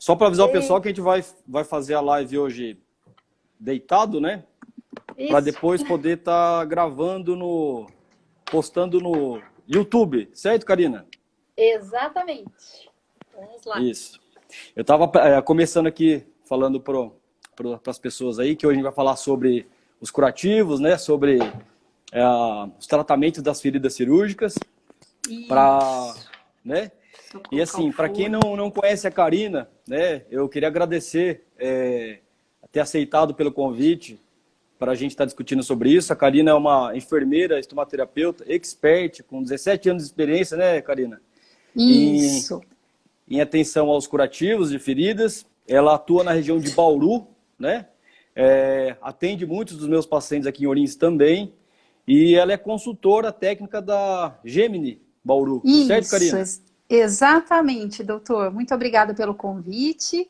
Só para avisar o pessoal que a gente vai fazer a live hoje deitado, né? Para depois poder estar gravando postando no YouTube, certo, Karina? Exatamente. Vamos lá. Isso. Eu estava começando aqui falando para as pessoas aí que hoje a gente vai falar sobre os curativos, né? Sobre os tratamentos das feridas cirúrgicas. Né? E assim, para quem não conhece a Karina, né? Eu queria agradecer ter aceitado pelo convite para a gente estar discutindo sobre isso. A Karina é uma enfermeira, estomaterapeuta, expert, com 17 anos de experiência, né, Karina? Isso. Em atenção aos curativos de feridas. Ela atua na região de Bauru, né? Atende muitos dos meus pacientes aqui em Ourinhos também. E ela é consultora técnica da Gemini Bauru. Isso, certo, Karina? Exatamente, doutor. Muito obrigada pelo convite.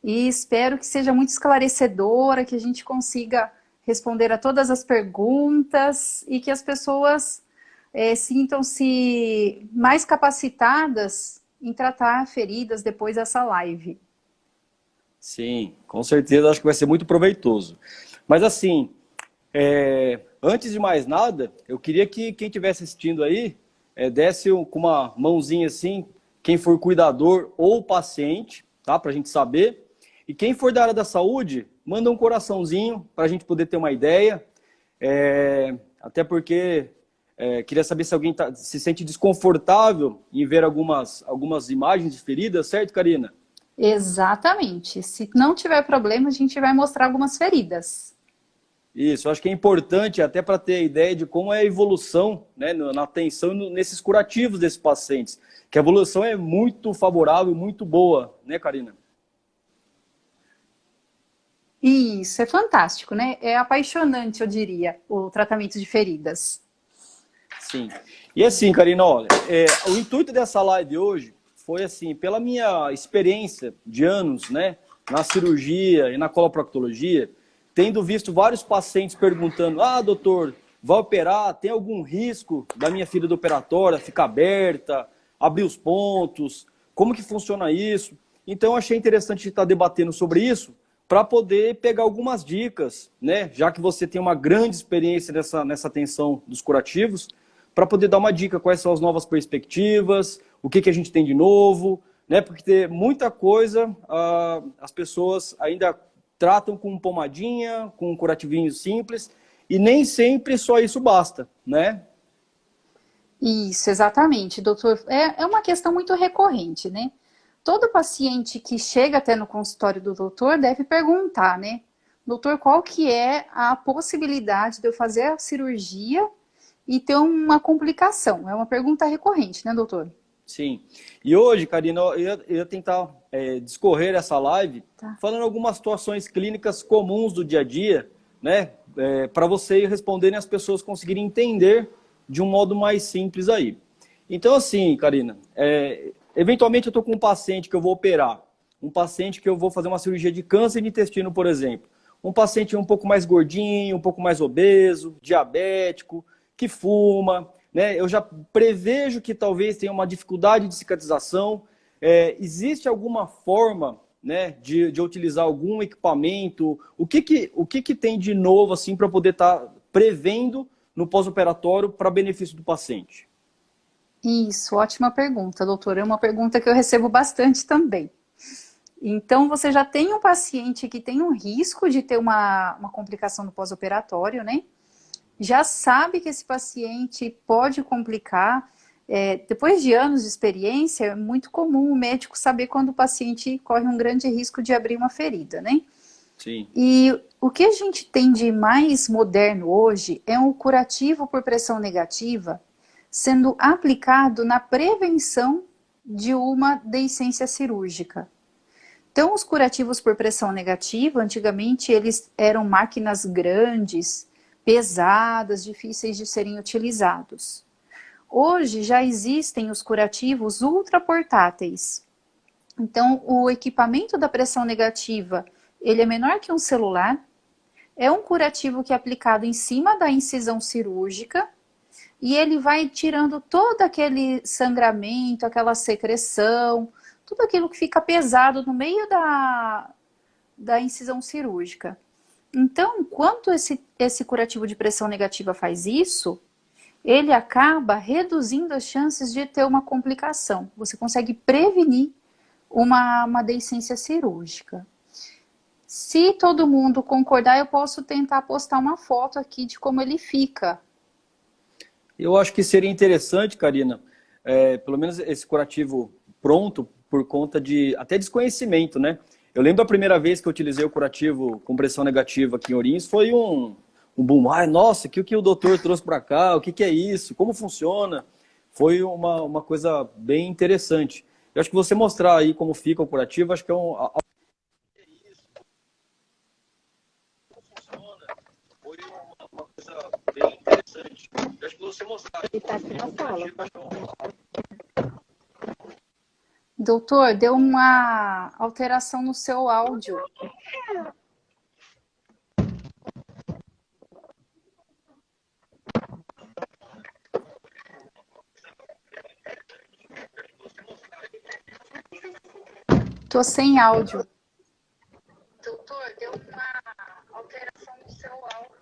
E espero que seja muito esclarecedora, que a gente consiga responder a todas as perguntas e que as pessoas sintam-se mais capacitadas em tratar feridas depois dessa live. Sim, com certeza, acho que vai ser muito proveitoso. Mas assim, antes de mais nada, eu queria que quem estiver assistindo aí, desse com uma mãozinha assim, quem for cuidador ou paciente, tá? Para a gente saber. E quem for da área da saúde, manda um coraçãozinho para a gente poder ter uma ideia. Até porque queria saber se alguém se sente desconfortável em ver algumas imagens de feridas, certo, Karina? Exatamente. Se não tiver problema, a gente vai mostrar algumas feridas. Isso, eu acho que é importante até para ter a ideia de como é a evolução, né, na atenção nesses curativos desses pacientes. Que a evolução é muito favorável, muito boa, né, Karina? Isso, é fantástico, né? É apaixonante, eu diria, o tratamento de feridas. Sim. E assim, Karina, olha, o intuito dessa live hoje foi assim, pela minha experiência de anos, né, na cirurgia e na coloproctologia, tendo visto vários pacientes perguntando, doutor, vai operar, tem algum risco da minha ferida operatória ficar aberta, abrir os pontos, como que funciona isso? Então, eu achei interessante estar debatendo sobre isso, para poder pegar algumas dicas, né? Já que você tem uma grande experiência nessa atenção dos curativos, para poder dar uma dica quais são as novas perspectivas, o que a gente tem de novo, né? Porque tem muita coisa, as pessoas ainda tratam com pomadinha, com um curativinho simples, e nem sempre só isso basta, né? Isso, exatamente, doutor. É uma questão muito recorrente, né? Todo paciente que chega até no consultório do doutor deve perguntar, né? Doutor, qual que é a possibilidade de eu fazer a cirurgia e ter uma complicação? É uma pergunta recorrente, né, doutor? Sim. E hoje, Karina, eu ia tentar discorrer essa live falando algumas situações clínicas comuns do dia a dia, né? Para você responderem as pessoas conseguirem entender de um modo mais simples aí. Então, assim, Karina, eventualmente eu estou com um paciente que eu vou operar, um paciente que eu vou fazer uma cirurgia de câncer de intestino, por exemplo. Um paciente um pouco mais gordinho, um pouco mais obeso, diabético, que fuma, né? Eu já prevejo que talvez tenha uma dificuldade de cicatrização. Existe alguma forma, né, de utilizar algum equipamento? O que tem de novo assim, para poder estar prevendo no pós-operatório para benefício do paciente? Isso, ótima pergunta, doutor. É uma pergunta que eu recebo bastante também. Então, você já tem um paciente que tem um risco de ter uma complicação no pós-operatório, né? Já sabe que esse paciente pode complicar. Depois de anos de experiência, é muito comum o médico saber quando o paciente corre um grande risco de abrir uma ferida, né? Sim. E o que a gente tem de mais moderno hoje é um curativo por pressão negativa sendo aplicado na prevenção de uma deiscência cirúrgica. Então, os curativos por pressão negativa, antigamente, eles eram máquinas grandes, pesadas, difíceis de serem utilizados. Hoje, já existem os curativos ultraportáteis. Então, o equipamento da pressão negativa, ele é menor que um celular, é um curativo que é aplicado em cima da incisão cirúrgica, e ele vai tirando todo aquele sangramento, aquela secreção, tudo aquilo que fica pesado no meio da incisão cirúrgica. Então, quando esse curativo de pressão negativa faz isso, ele acaba reduzindo as chances de ter uma complicação. Você consegue prevenir uma deiscência cirúrgica. Se todo mundo concordar, eu posso tentar postar uma foto aqui de como ele fica. Eu acho que seria interessante, Karina, pelo menos esse curativo pronto por conta de até desconhecimento, né? Eu lembro a primeira vez que eu utilizei o curativo com pressão negativa aqui em Ourinhos, foi um boom. Ai, nossa, o que o doutor trouxe para cá? O que é isso? Como funciona? Foi uma coisa bem interessante. Eu acho que você mostrar aí como fica o curativo, acho que é foi uma coisa bem interessante. Eu acho que você mostrar aí como fica o curativo, acho que Doutor, deu uma alteração no seu áudio. Tô sem áudio. Doutor, deu uma alteração no seu áudio.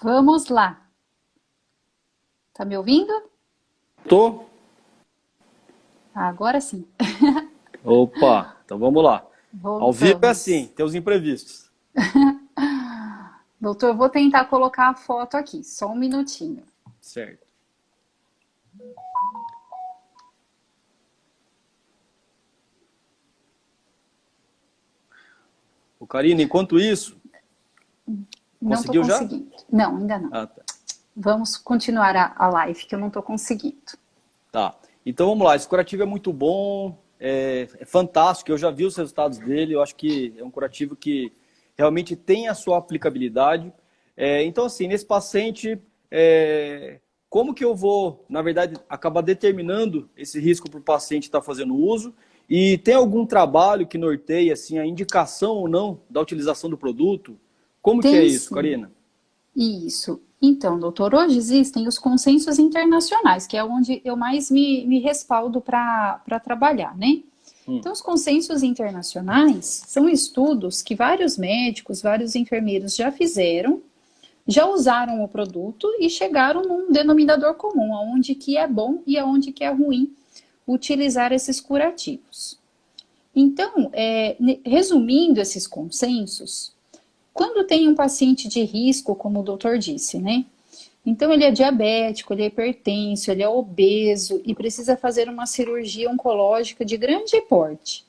Vamos lá. Tá me ouvindo? tô. Agora sim. Opa, então vamos lá. Ao vivo é Voltamos. assim, tem os imprevistos. Doutor, eu vou tentar colocar a foto aqui, só um minutinho. Certo. O Karina, enquanto isso, Não tô conseguiu já? conseguindo. Não, ainda não. Ah, tá. Vamos continuar a live, que eu não tô conseguindo. Tá. Então vamos lá, esse curativo é muito bom, é fantástico, eu já vi os resultados dele, eu acho que é um curativo que realmente tem a sua aplicabilidade. Então assim, nesse paciente, como que eu vou, na verdade, acabar determinando esse risco para o paciente estar fazendo uso? E tem algum trabalho que norteia assim, a indicação ou não da utilização do produto? Como que é Tem isso, sim. Karina? Isso. Então, doutor, hoje existem os consensos internacionais, que é onde eu mais me respaldo para trabalhar, né? Então, os consensos internacionais são estudos que vários médicos, vários enfermeiros já fizeram, já usaram o produto e chegaram num denominador comum, aonde que é bom e aonde que é ruim utilizar esses curativos. Então, resumindo esses consensos, quando tem um paciente de risco, como o doutor disse, né? Então ele é diabético, ele é hipertenso, ele é obeso e precisa fazer uma cirurgia oncológica de grande porte.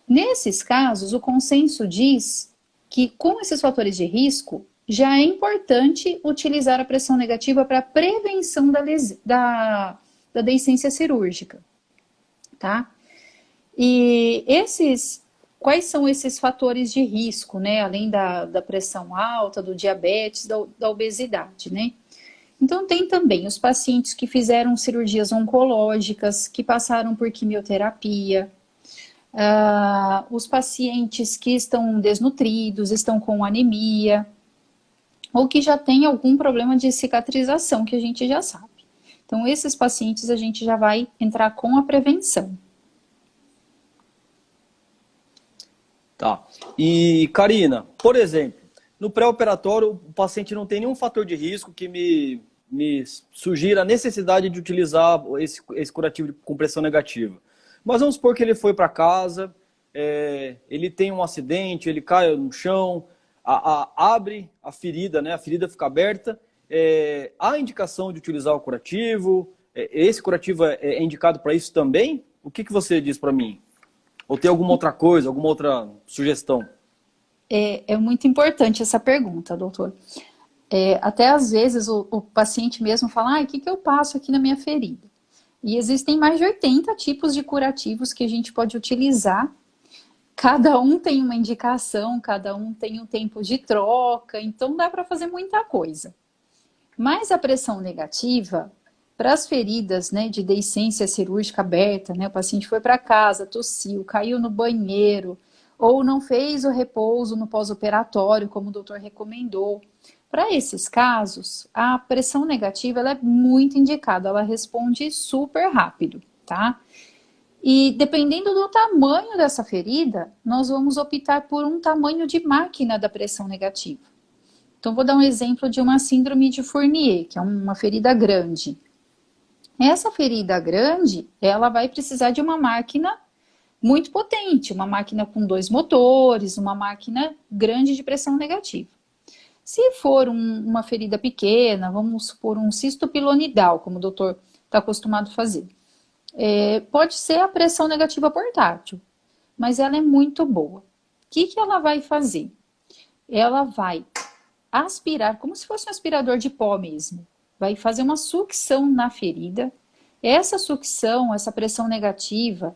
Nesses casos, o consenso diz que com esses fatores de risco, já é importante utilizar a pressão negativa para prevenção da deiscência cirúrgica, tá? E quais são esses fatores de risco, né? Além da pressão alta, do diabetes, da obesidade, né? Então, tem também os pacientes que fizeram cirurgias oncológicas, que passaram por quimioterapia, os pacientes que estão desnutridos, estão com anemia, ou que já têm algum problema de cicatrização, que a gente já sabe. Então, esses pacientes a gente já vai entrar com a prevenção. Tá. E, Karina, por exemplo, no pré-operatório, o paciente não tem nenhum fator de risco que me sugira a necessidade de utilizar esse curativo com pressão negativa. Mas vamos supor que ele foi para casa, ele tem um acidente, ele cai no chão, abre a ferida, né? A ferida fica aberta. Há indicação de utilizar o curativo? Esse curativo é indicado para isso também? O que você diz para mim? Ou tem alguma outra coisa, alguma outra sugestão? É muito importante essa pergunta, doutor. Até às vezes o paciente mesmo fala, o que eu passo aqui na minha ferida? E existem mais de 80 tipos de curativos que a gente pode utilizar. Cada um tem uma indicação, cada um tem um tempo de troca, então dá para fazer muita coisa. Mas a pressão negativa, para as feridas, né, de deiscência cirúrgica aberta, né, o paciente foi para casa, tossiu, caiu no banheiro, ou não fez o repouso no pós-operatório, como o doutor recomendou. Para esses casos, a pressão negativa ela é muito indicada, ela responde super rápido, tá? E dependendo do tamanho dessa ferida, nós vamos optar por um tamanho de máquina da pressão negativa. Então, vou dar um exemplo de uma síndrome de Fournier, que é uma ferida grande. Essa ferida grande, ela vai precisar de uma máquina muito potente, uma máquina com 2 motores, uma máquina grande de pressão negativa. Se for uma ferida pequena, vamos supor um cisto pilonidal, como o doutor está acostumado a fazer, pode ser a pressão negativa portátil, mas ela é muito boa. O que ela vai fazer? Ela vai aspirar, como se fosse um aspirador de pó mesmo. Vai fazer uma sucção na ferida. Essa sucção, essa pressão negativa,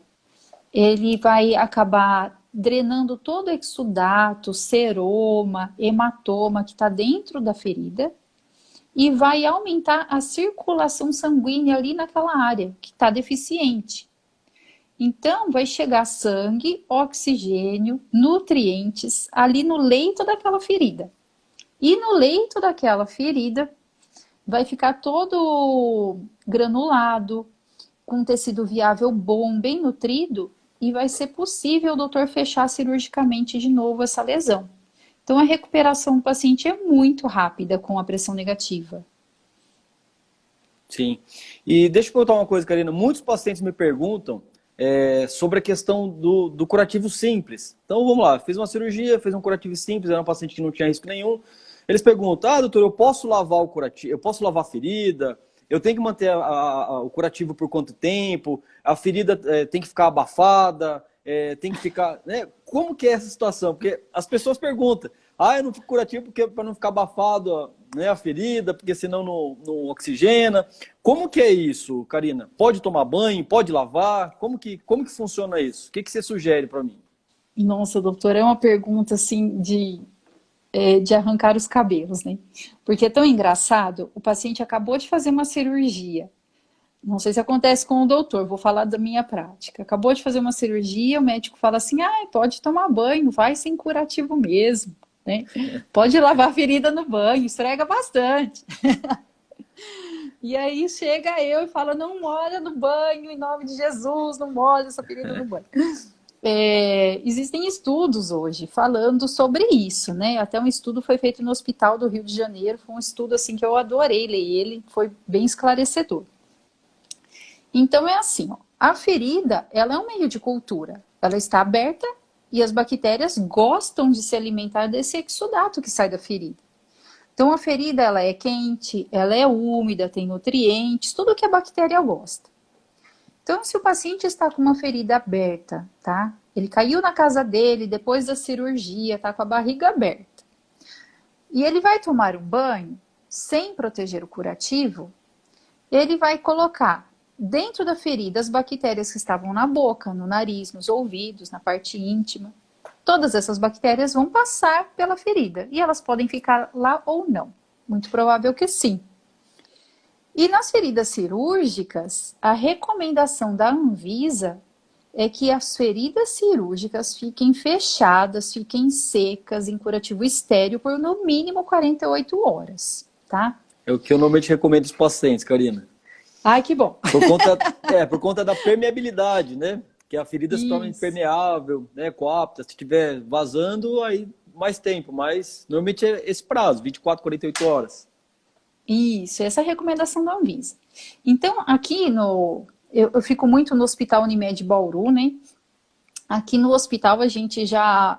ele vai acabar drenando todo o exudato, seroma, hematoma que está dentro da ferida e vai aumentar a circulação sanguínea ali naquela área que está deficiente. Então, vai chegar sangue, oxigênio, nutrientes ali no leito daquela ferida. E no leito daquela ferida vai ficar todo granulado, com tecido viável bom, bem nutrido, e vai ser possível o doutor fechar cirurgicamente de novo essa lesão. Então, a recuperação do paciente é muito rápida com a pressão negativa. Sim. E deixa eu perguntar uma coisa, Karina. Muitos pacientes me perguntam sobre a questão do curativo simples. Então, vamos lá. Fiz uma cirurgia, fez um curativo simples, era um paciente que não tinha risco nenhum. Eles perguntam, doutor, eu posso lavar o curativo, eu posso lavar a ferida? Eu tenho que manter o curativo por quanto tempo? A ferida tem que ficar abafada? Tem que ficar... Né? Como que é essa situação? Porque as pessoas perguntam, eu não fico curativo para não ficar abafado, né, a ferida, porque senão não oxigena. Como que é isso, Karina? Pode tomar banho? Pode lavar? Como que funciona isso? O que você sugere para mim? Nossa, doutor, é uma pergunta assim de arrancar os cabelos, né? Porque é tão engraçado, o paciente acabou de fazer uma cirurgia. Não sei se acontece com o doutor, vou falar da minha prática. Acabou de fazer uma cirurgia, o médico fala assim, pode tomar banho, vai sem curativo mesmo, né? Pode lavar a ferida no banho, esfrega bastante. E aí chega eu e fala, não molha no banho, em nome de Jesus, não molha essa ferida no banho. Existem estudos hoje falando sobre isso, né? Até um estudo foi feito no Hospital do Rio de Janeiro, foi um estudo assim que eu adorei ler ele, foi bem esclarecedor. Então é assim, a ferida, ela é um meio de cultura, ela está aberta e as bactérias gostam de se alimentar desse exudato que sai da ferida. Então a ferida, ela é quente, ela é úmida, tem nutrientes, tudo que a bactéria gosta. Então, se o paciente está com uma ferida aberta, tá? Ele caiu na casa dele depois da cirurgia, tá com a barriga aberta. E ele vai tomar um banho sem proteger o curativo, ele vai colocar dentro da ferida as bactérias que estavam na boca, no nariz, nos ouvidos, na parte íntima. Todas essas bactérias vão passar pela ferida e elas podem ficar lá ou não. Muito provável que sim. E nas feridas cirúrgicas, a recomendação da Anvisa é que as feridas cirúrgicas fiquem fechadas, fiquem secas, em curativo estéril por no mínimo 48 horas, tá? É o que eu normalmente recomendo aos pacientes, Karina. Ai, que bom. Por conta da permeabilidade, né? Que a ferida se torna Isso. impermeável, né? Coapta. Se estiver vazando, aí mais tempo. Mas normalmente é esse prazo, 24, 48 horas. Isso, essa é a recomendação da Anvisa. Então, aqui no... Eu fico muito no Hospital Unimed Bauru, né? Aqui no hospital a gente já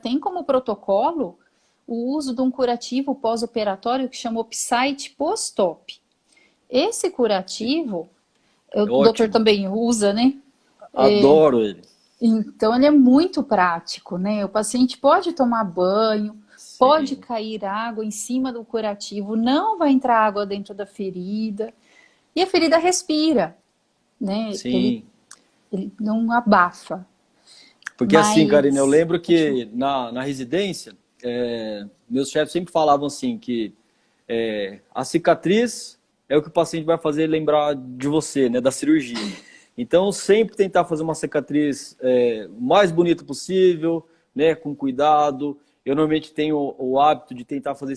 tem como protocolo o uso de um curativo pós-operatório que chama Opsite post-op. Esse curativo, o doutor Ótimo. também usa, né? Adoro ele. Então, ele é muito prático, né? O paciente pode tomar banho, pode Sim, cair água em cima do curativo, não vai entrar água dentro da ferida, e a ferida respira, né? Ele, sim. ele não abafa. Porque assim, Karina, eu Mas, lembro pode falar. que na residência, meus chefes sempre falavam assim, que a cicatriz é o que o paciente vai fazer lembrar de você, né, da cirurgia. Então, sempre tentar fazer uma cicatriz o mais bonita possível, né, com cuidado. Eu normalmente tenho o hábito de tentar fazer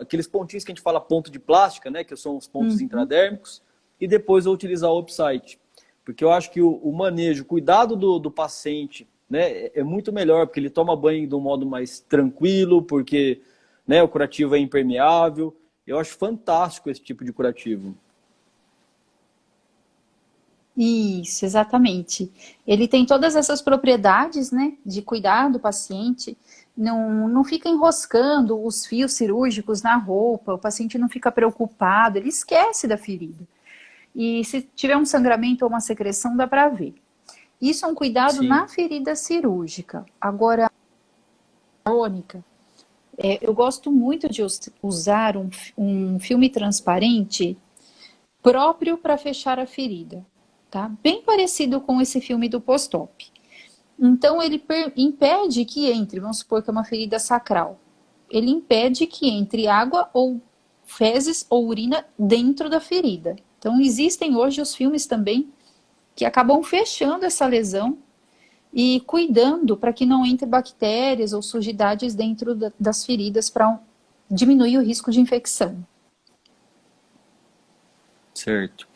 aqueles pontinhos que a gente fala ponto de plástica, né, que são os pontos Uhum. intradérmicos, e depois eu utilizar o Opsite. Porque eu acho que o manejo, o cuidado do paciente, né, é muito melhor, porque ele toma banho de um modo mais tranquilo, porque, né, o curativo é impermeável. Eu acho fantástico esse tipo de curativo. Isso, exatamente. Ele tem todas essas propriedades, né, de cuidar do paciente, não fica enroscando os fios cirúrgicos na roupa, o paciente não fica preocupado, ele esquece da ferida. E se tiver um sangramento ou uma secreção, dá para ver. Isso é um cuidado na Sim, ferida cirúrgica. Agora, crônica, eu gosto muito de usar um filme transparente próprio para fechar a ferida, tá? Bem parecido com esse filme do post-op. Então, ele impede que entre, vamos supor que é uma ferida sacral, ele impede que entre água ou fezes ou urina dentro da ferida. Então, existem hoje os filmes também que acabam fechando essa lesão e cuidando para que não entre bactérias ou sujidades dentro das feridas para diminuir o risco de infecção. certo.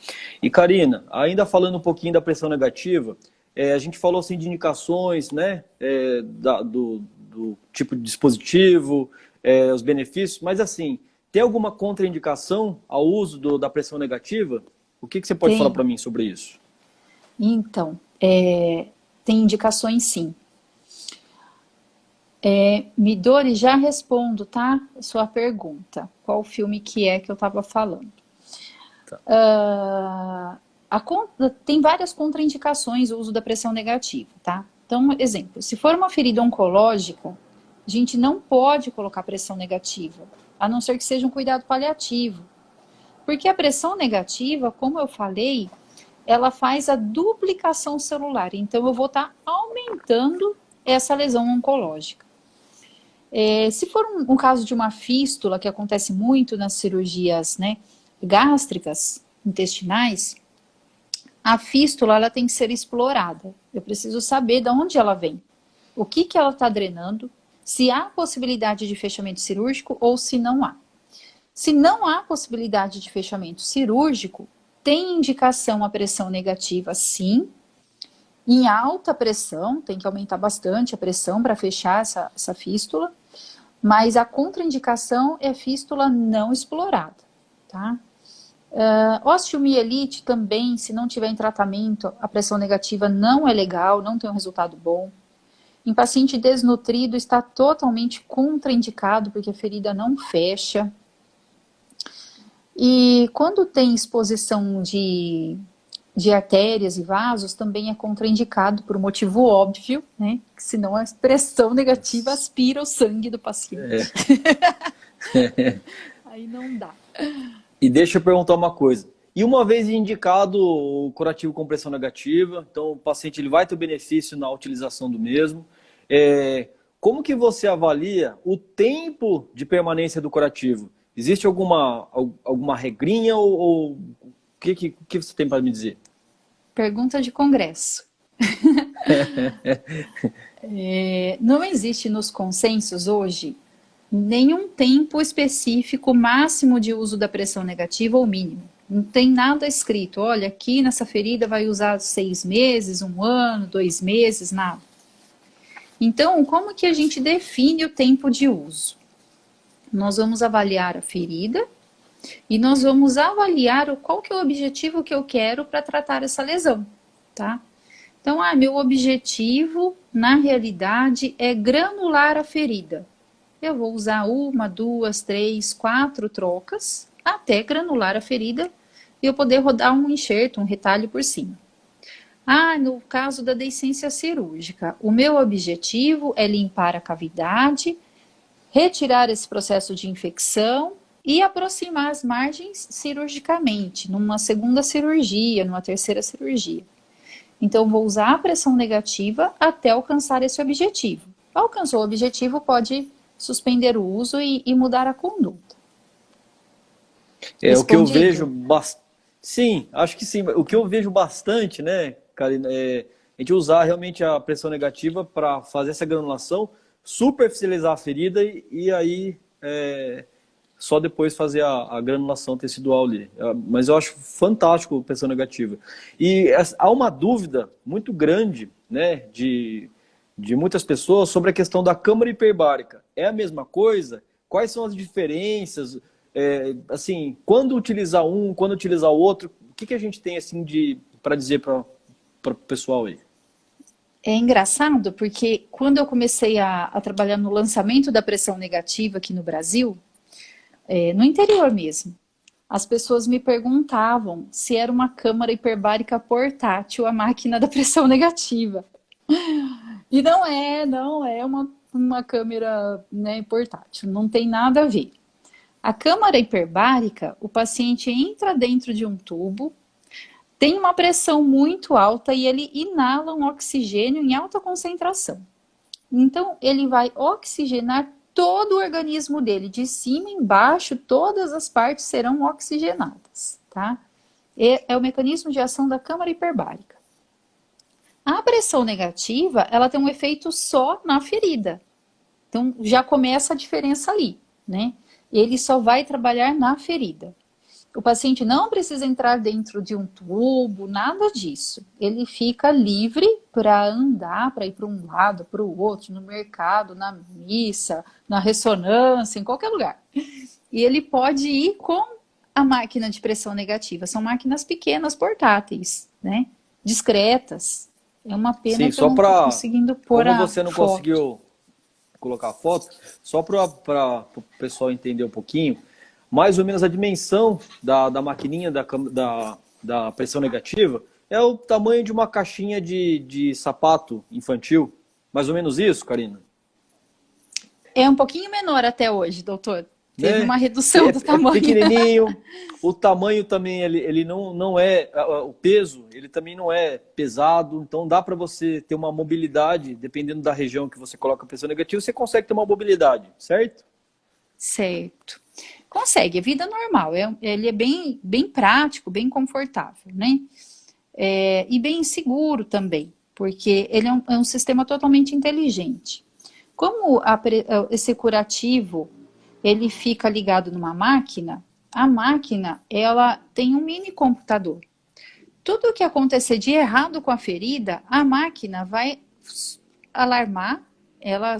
E Karina, ainda falando um pouquinho da pressão negativa, a gente falou assim de indicações, né, do tipo de dispositivo, os benefícios, mas assim, tem alguma contraindicação ao uso da pressão negativa? O que você pode falar Tem. para mim sobre isso? Então, tem indicações sim. Midori, já respondo, tá? Sua pergunta. Qual filme que é que eu estava falando? Tá. Tem várias contraindicações o uso da pressão negativa, tá? Então, exemplo, se for uma ferida oncológica, a gente não pode colocar pressão negativa, a não ser que seja um cuidado paliativo. Porque a pressão negativa, como eu falei, ela faz a duplicação celular. Então, eu vou estar aumentando essa lesão oncológica. Se for um caso de uma fístula, que acontece muito nas cirurgias, né, gástricas, intestinais, a fístula ela tem que ser explorada. Eu preciso saber de onde ela vem, o que ela está drenando, se há possibilidade de fechamento cirúrgico ou se não há. Se não há possibilidade de fechamento cirúrgico, tem indicação a pressão negativa, sim. Em alta pressão, tem que aumentar bastante a pressão para fechar essa fístula, mas a contraindicação é fístula não explorada, tá? Osteomielite também, se não tiver em tratamento, a pressão negativa não é legal, não tem um resultado bom. Em paciente desnutrido está totalmente contraindicado porque a ferida não fecha. E quando tem exposição de artérias e vasos, também é contraindicado por um motivo óbvio, né? Que senão a pressão negativa aspira o sangue do paciente. Aí não dá. E deixa eu perguntar uma coisa. E uma vez indicado o curativo com pressão negativa, então o paciente ele vai ter benefício na utilização do mesmo. Como que você avalia o tempo de permanência do curativo? Existe alguma regrinha ou o que você tem para me dizer? Pergunta de congresso. Não existe nos consensos hoje nenhum tempo específico máximo de uso da pressão negativa ou mínimo. Não tem nada escrito. Olha, aqui nessa ferida vai usar 6 meses, 1 ano, 2 meses, nada. Então, como que a gente define o tempo de uso? Nós vamos avaliar a ferida e nós vamos avaliar qual que é o objetivo que eu quero para tratar essa lesão, tá? Então, meu objetivo, na realidade, é granular a ferida. Eu vou usar 1, 2, 3, 4 trocas até granular a ferida e eu poder rodar um enxerto, um retalho por cima. No caso da deiscência cirúrgica, o meu objetivo é limpar a cavidade, retirar esse processo de infecção e aproximar as margens cirurgicamente, numa segunda cirurgia, numa terceira cirurgia. Então, vou usar a pressão negativa até alcançar esse objetivo. Alcançou o objetivo, pode suspender o uso e mudar a conduta. O que eu vejo sim, acho que sim. O que eu vejo bastante, né, Karina, a gente usar realmente a pressão negativa para fazer essa granulação, superficializar a ferida e aí só depois fazer a granulação tecidual ali. Mas eu acho fantástico a pressão negativa. E há uma dúvida muito grande, né, de muitas pessoas sobre a questão da câmara hiperbárica. É a mesma coisa? Quais são as diferenças? Assim, quando utilizar um, quando utilizar o outro? O que a gente tem assim para dizer para o pessoal aí? É engraçado porque quando eu comecei a trabalhar no lançamento da pressão negativa aqui no Brasil, no interior mesmo, as pessoas me perguntavam se era uma câmara hiperbárica portátil a máquina da pressão negativa. E não é uma câmera, né, portátil, não tem nada a ver. A câmara hiperbárica, o paciente entra dentro de um tubo, tem uma pressão muito alta e ele inala um oxigênio em alta concentração. Então, ele vai oxigenar todo o organismo dele, de cima e embaixo, todas as partes serão oxigenadas, tá? É o mecanismo de ação da câmara hiperbárica. A pressão negativa, ela tem um efeito só na ferida. Então, já começa a diferença ali, né? Ele só vai trabalhar na ferida. O paciente não precisa entrar dentro de um tubo, nada disso. Ele fica livre para andar, para ir para um lado, para o outro, no mercado, na missa, na ressonância, em qualquer lugar. E ele pode ir com a máquina de pressão negativa. São máquinas pequenas, portáteis, né? Discretas. É uma pena que eu não estou conseguindo pôr a foto. Como você não conseguiu colocar a foto, só para o pessoal entender um pouquinho, mais ou menos a dimensão da maquininha da pressão negativa é o tamanho de uma caixinha de sapato infantil. Mais ou menos isso, Karina? É um pouquinho menor até hoje, doutor. Teve uma redução do tamanho. É pequenininho. O tamanho também, ele não é... O peso, ele também não é pesado. Então, dá para você ter uma mobilidade, dependendo da região que você coloca a pressão negativa, você consegue ter uma mobilidade, certo? Certo. Consegue, é vida normal. Ele é bem prático, bem confortável, né? E bem seguro também, porque ele é um sistema totalmente inteligente. Como esse curativo, ele fica ligado numa máquina, a máquina, ela tem um mini computador. Tudo o que acontecer de errado com a ferida, a máquina vai alarmar, ela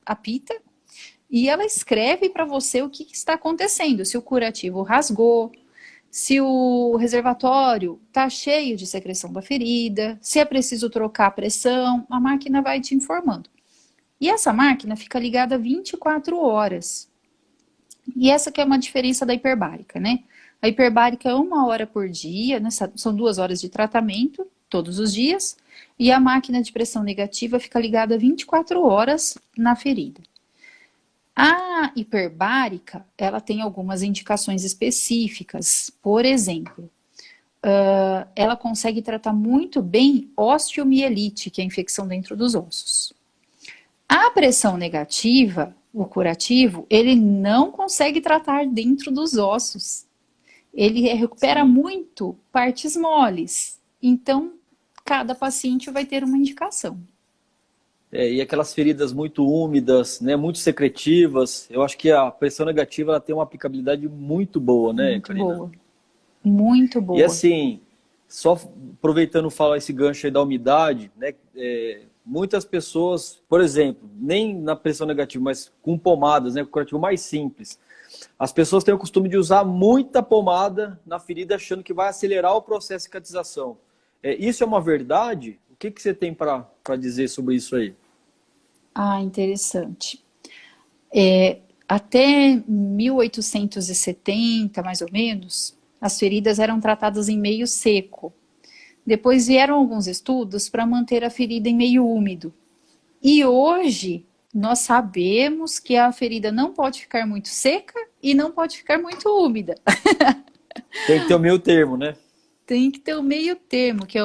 apita, e ela escreve para você o que está acontecendo, se o curativo rasgou, se o reservatório está cheio de secreção da ferida, se é preciso trocar a pressão, a máquina vai te informando. E essa máquina fica ligada 24 horas. E essa que é uma diferença da hiperbárica, né? A hiperbárica é 1 hora por dia, né? São 2 horas de tratamento, todos os dias, e a máquina de pressão negativa fica ligada 24 horas na ferida. A hiperbárica, ela tem algumas indicações específicas. Por exemplo, ela consegue tratar muito bem osteomielite, que é a infecção dentro dos ossos. A pressão negativa, o curativo, ele não consegue tratar dentro dos ossos. Ele recupera muito partes moles. Então, cada paciente vai ter uma indicação. E aquelas feridas muito úmidas, né, muito secretivas, eu acho que a pressão negativa ela tem uma aplicabilidade muito boa, né, muito Karina? Boa. Muito E boa. assim, só aproveitando falar esse gancho aí da umidade, né? Muitas pessoas, por exemplo, nem na pressão negativa, mas com pomadas, né? Com o curativo mais simples. As pessoas têm o costume de usar muita pomada na ferida, achando que vai acelerar o processo de cicatrização. Isso é uma verdade? O que você tem para dizer sobre isso aí? Ah, interessante. Até 1870, mais ou menos, as feridas eram tratadas em meio seco. Depois vieram alguns estudos para manter a ferida em meio úmido. E hoje nós sabemos que a ferida não pode ficar muito seca e não pode ficar muito úmida. Tem que ter o meio termo, né? Tem que ter o meio termo, que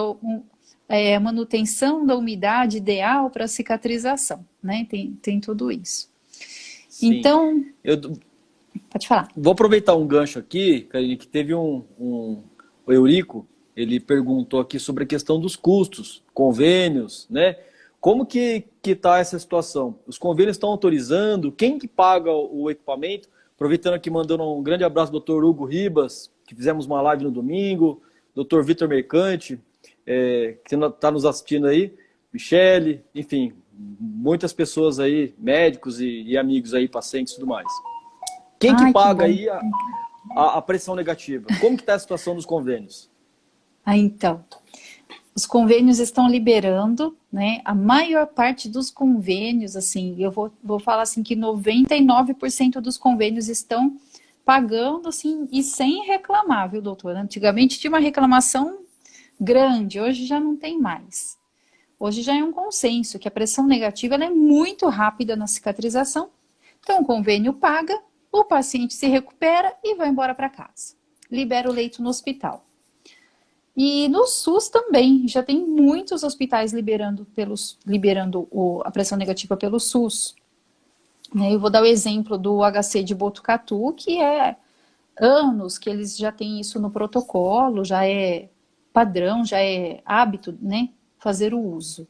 é a manutenção da umidade ideal para a cicatrização, né? Tem tudo isso. Sim. Então, Eu pode falar. vou aproveitar um gancho aqui, Karine, que teve o Eurico, ele perguntou aqui sobre a questão dos custos, convênios, né? Como que está essa situação? Os convênios estão autorizando? Quem que paga o equipamento? Aproveitando aqui, mandando um grande abraço ao Dr. Hugo Ribas, que fizemos uma live no domingo, Dr. Vitor Mercante, que está nos assistindo aí, Michele, enfim, muitas pessoas aí, médicos e amigos aí, pacientes e tudo mais. Quem que Ai, que paga bom. aí a pressão negativa? Como que está a situação dos convênios? Então, os convênios estão liberando, né? A maior parte dos convênios, assim, eu vou falar assim que 99% dos convênios estão pagando, assim, e sem reclamar, viu, doutora? Antigamente tinha uma reclamação grande, hoje já não tem mais. Hoje já é um consenso que a pressão negativa ela é muito rápida na cicatrização. Então, o convênio paga, o paciente se recupera e vai embora para casa. Libera o leito no hospital. E no SUS também, já tem muitos hospitais liberando a pressão negativa pelo SUS. Eu vou dar o exemplo do HC de Botucatu, que é anos que eles já têm isso no protocolo, já é padrão, já é hábito, né, fazer o uso.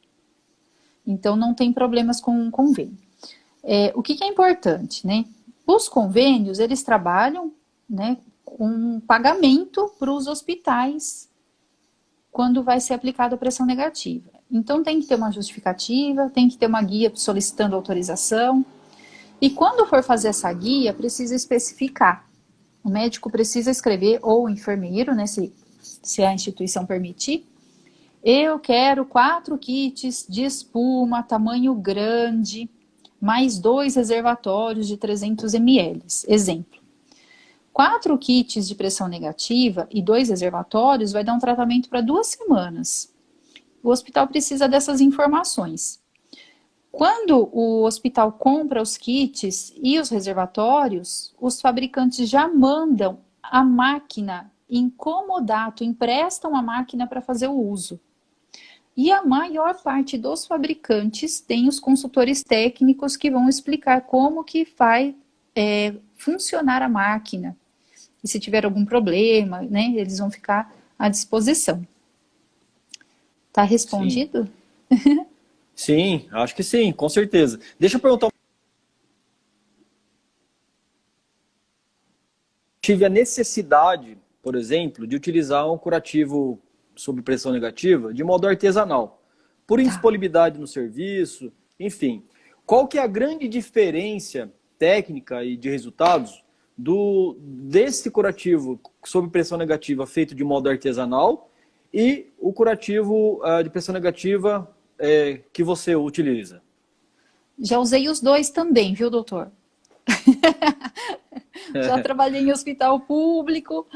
Então não tem problemas com o convênio. O que é importante, né? Os convênios, eles trabalham, né, com pagamento para os hospitais quando vai ser aplicada a pressão negativa. Então tem que ter uma justificativa, tem que ter uma guia solicitando autorização. E quando for fazer essa guia, precisa especificar. O médico precisa escrever, ou o enfermeiro, né, se a instituição permitir, eu quero 4 kits de espuma, tamanho grande, mais 2 reservatórios de 300 ml. Exemplo. 4 kits de pressão negativa e 2 reservatórios vai dar um tratamento para 2 semanas. O hospital precisa dessas informações. Quando o hospital compra os kits e os reservatórios, os fabricantes já mandam a máquina em comodato, emprestam a máquina para fazer o uso. E a maior parte dos fabricantes tem os consultores técnicos que vão explicar como que vai funcionar a máquina. E se tiver algum problema, né, eles vão ficar à disposição. Tá respondido? Sim, acho que sim, com certeza. Deixa eu perguntar. Tive a necessidade, por exemplo, de utilizar um curativo sob pressão negativa de modo artesanal, por indisponibilidade no serviço, enfim. Qual que é a grande diferença técnica e de resultados desse curativo sob pressão negativa feito de modo artesanal e o curativo de pressão negativa que você utiliza? Já usei os dois também, viu, doutor? Já trabalhei em hospital público.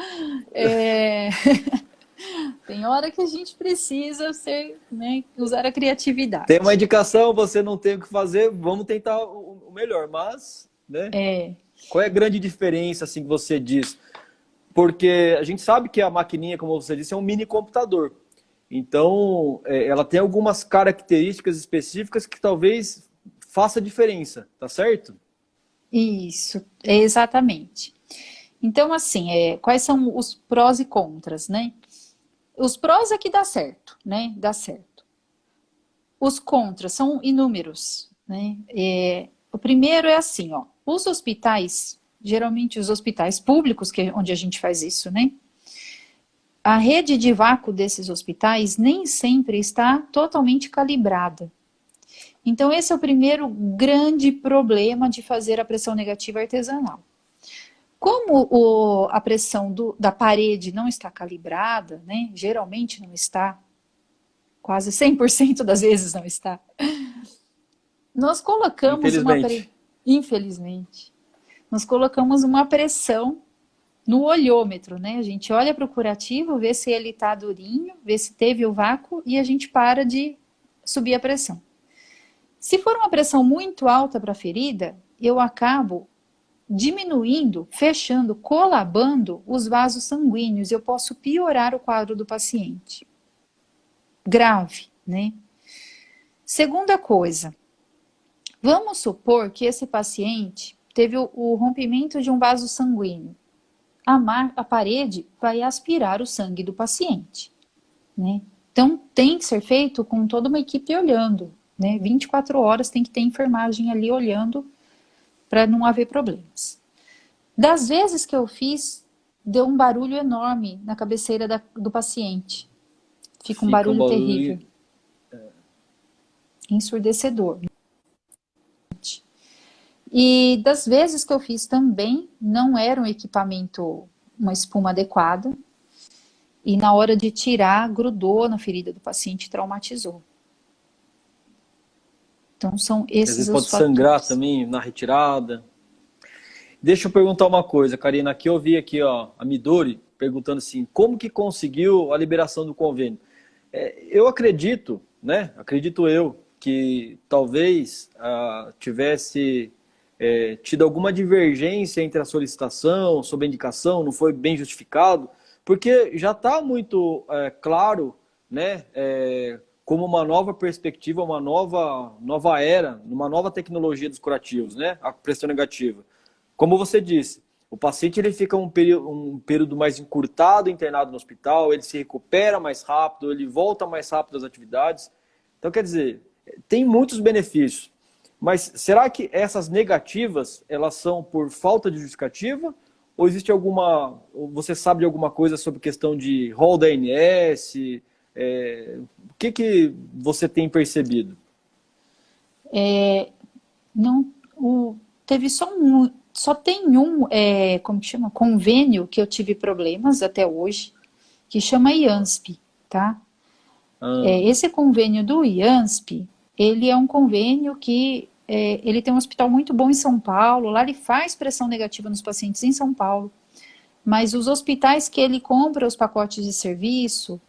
Tem hora que a gente precisa usar a criatividade. Tem uma indicação, você não tem o que fazer, vamos tentar o melhor, mas, né? Qual é a grande diferença, assim, que você diz? Porque a gente sabe que a maquininha, como você disse, é um mini computador. Então, ela tem algumas características específicas que talvez faça diferença, tá certo? Isso, exatamente. Então, assim, quais são os prós e contras, né? Os prós é que dá certo, né? Dá certo. Os contras são inúmeros, né? O primeiro é assim, ó. Os hospitais, geralmente os hospitais públicos, que é onde a gente faz isso, né? a rede de vácuo desses hospitais nem sempre está totalmente calibrada. Então, esse é o primeiro grande problema de fazer a pressão negativa artesanal. Como a pressão da parede não está calibrada, né, geralmente não está, quase 100% das vezes não está, nós colocamos infelizmente, nós colocamos uma pressão no olhômetro, né? A gente olha para o curativo, vê se ele está durinho, vê se teve o vácuo e a gente para de subir a pressão. Se for uma pressão muito alta para a ferida, eu acabo diminuindo, fechando, colabando os vasos sanguíneos. Eu posso piorar o quadro do paciente. Grave, né? Segunda coisa, vamos supor que esse paciente teve o rompimento de um vaso sanguíneo. A parede vai aspirar o sangue do paciente, né? Então, tem que ser feito com toda uma equipe olhando, né? 24 horas tem que ter enfermagem ali olhando para não haver problemas. Das vezes que eu fiz, deu um barulho enorme na cabeceira do paciente. Fica um barulho terrível. Ensurdecedor. E das vezes que eu fiz também, não era um equipamento, uma espuma adequada. E na hora de tirar, grudou na ferida do paciente e traumatizou. Então são esses os fatores. Às vezes pode sangrar também na retirada. Deixa eu perguntar uma coisa, Karina. Aqui eu vi aqui, ó, a Midori perguntando assim, como que conseguiu a liberação do convênio? Eu acredito, né? Acredito eu, que talvez tivesse tido alguma divergência entre a solicitação, sobre a indicação, não foi bem justificado, porque já está muito claro, né, como uma nova perspectiva, uma nova era, uma nova tecnologia dos curativos, né, a pressão negativa. Como você disse, o paciente ele fica um período mais encurtado, internado no hospital, ele se recupera mais rápido, ele volta mais rápido às atividades. Então, quer dizer, tem muitos benefícios. Mas será que essas negativas, elas são por falta de justificativa? Ou existe alguma... Você sabe de alguma coisa sobre questão de rol da ANS? O que você tem percebido? Teve só tem como que chama? Convênio que eu tive problemas até hoje, que chama IANSP, tá? Esse convênio do IANSP, ele é um convênio que ele tem um hospital muito bom em São Paulo, lá ele faz pressão negativa nos pacientes em São Paulo, mas os hospitais que ele compra os pacotes de serviço,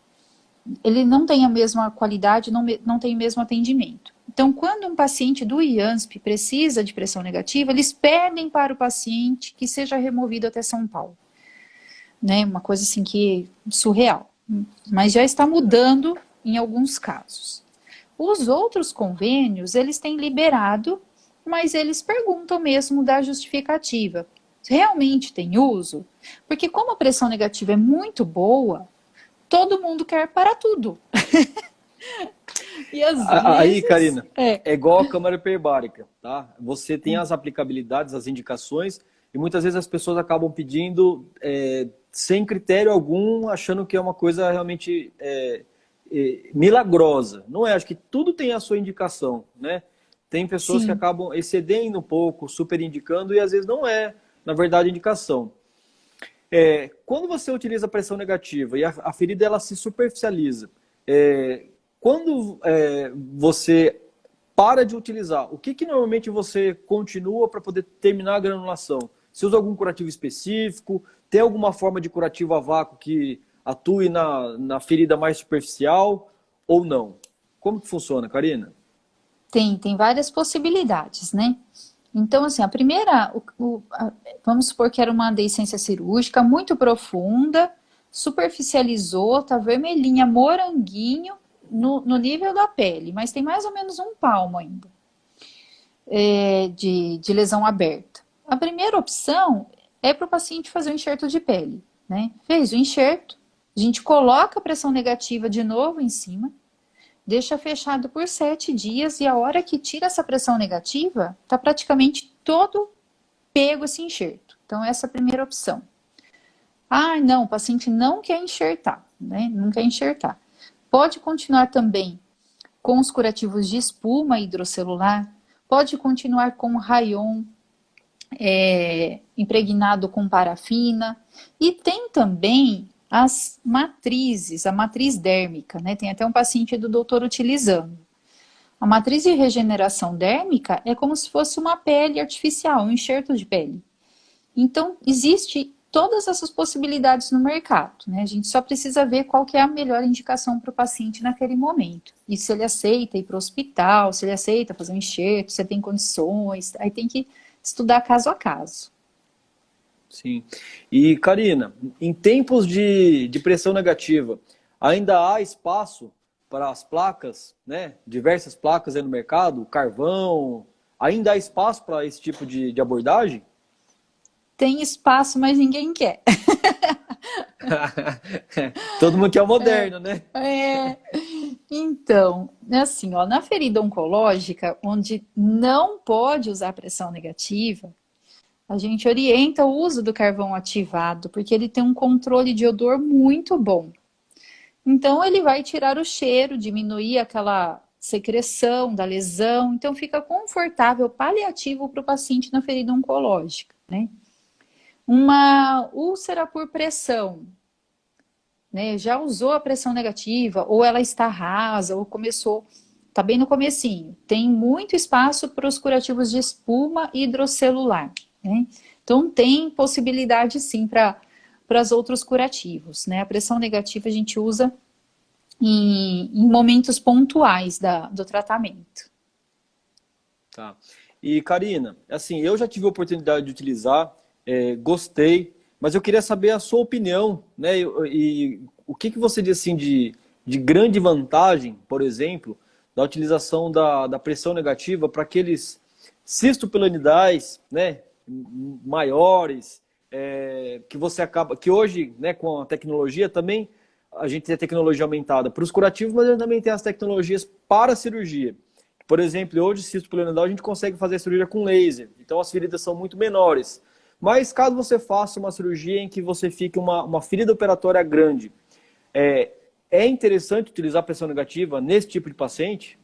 ele não tem a mesma qualidade, não tem o mesmo atendimento. Então, quando um paciente do IANSP precisa de pressão negativa, eles pedem para o paciente que seja removido até São Paulo. Né? Uma coisa assim que surreal. Mas já está mudando em alguns casos. Os outros convênios, eles têm liberado, mas eles perguntam mesmo da justificativa. Realmente tem uso? Porque como a pressão negativa é muito boa, todo mundo quer para tudo. E às vezes... Aí, Karina, é igual a câmara hiperbárica, tá? Você tem as aplicabilidades, as indicações, e muitas vezes as pessoas acabam pedindo sem critério algum, achando que é uma coisa realmente milagrosa. Não é, acho que tudo tem a sua indicação, né? Tem pessoas que acabam excedendo um pouco, super indicando, e às vezes não é, na verdade, indicação. Quando você utiliza a pressão negativa e a ferida ela se superficializa, quando você para de utilizar, o que normalmente você continua para poder terminar a granulação? Você usa algum curativo específico? Tem alguma forma de curativo a vácuo que atue na ferida mais superficial ou não? Como que funciona, Karina? Tem várias possibilidades, né? Então, assim, a primeira, vamos supor que era uma deiscência cirúrgica muito profunda, superficializou, tá vermelhinha, moranguinho, no nível da pele, mas tem mais ou menos um palmo ainda de lesão aberta. A primeira opção é para o paciente fazer o enxerto de pele, né? Fez o enxerto, a gente coloca a pressão negativa de novo em cima, deixa fechado por 7 dias e a hora que tira essa pressão negativa, está praticamente todo pego esse enxerto. Então essa é a primeira opção. Ah, não, o paciente não quer enxertar, né? Não quer enxertar. Pode continuar também com os curativos de espuma hidrocelular, pode continuar com rayon, impregnado com parafina, e tem também as matrizes, a matriz dérmica, né? Tem até um paciente do doutor utilizando. A matriz de regeneração dérmica é como se fosse uma pele artificial, um enxerto de pele. Então, existe todas essas possibilidades no mercado, né? A gente só precisa ver qual que é a melhor indicação para o paciente naquele momento. E se ele aceita ir para o hospital, se ele aceita fazer um enxerto, se ele tem condições, aí tem que estudar caso a caso. Sim. E, Karina, em tempos de pressão negativa, ainda há espaço para as placas, né? Diversas placas aí no mercado, carvão, ainda há espaço para esse tipo de abordagem? Tem espaço, mas ninguém quer. Todo mundo quer o moderno, né? É, então, é assim, ó, na ferida oncológica, onde não pode usar pressão negativa, a gente orienta o uso do carvão ativado, porque ele tem um controle de odor muito bom. Então, ele vai tirar o cheiro, diminuir aquela secreção da lesão, então fica confortável, paliativo para o paciente na ferida oncológica, né? Uma úlcera por pressão, né? Já usou a pressão negativa, ou ela está rasa, ou começou, está bem no comecinho. Tem muito espaço para os curativos de espuma hidrocelular, né? Então tem possibilidade sim para os outros curativos, né? A pressão negativa a gente usa em momentos pontuais do tratamento. Tá. E, Karina, assim, eu já tive a oportunidade de utilizar, gostei, mas eu queria saber a sua opinião, né? E o que que você diz assim de grande vantagem, por exemplo, da utilização da pressão negativa para aqueles cistopiloidais, né, maiores, que você acaba, que hoje, né, com a tecnologia também a gente tem a tecnologia aumentada para os curativos, mas a gente também tem as tecnologias para a cirurgia. Por exemplo, hoje, cisto pilonidal, a gente consegue fazer a cirurgia com laser. Então, as feridas são muito menores. Mas, caso você faça uma cirurgia em que você fique uma ferida operatória grande, é interessante utilizar pressão negativa nesse tipo de paciente?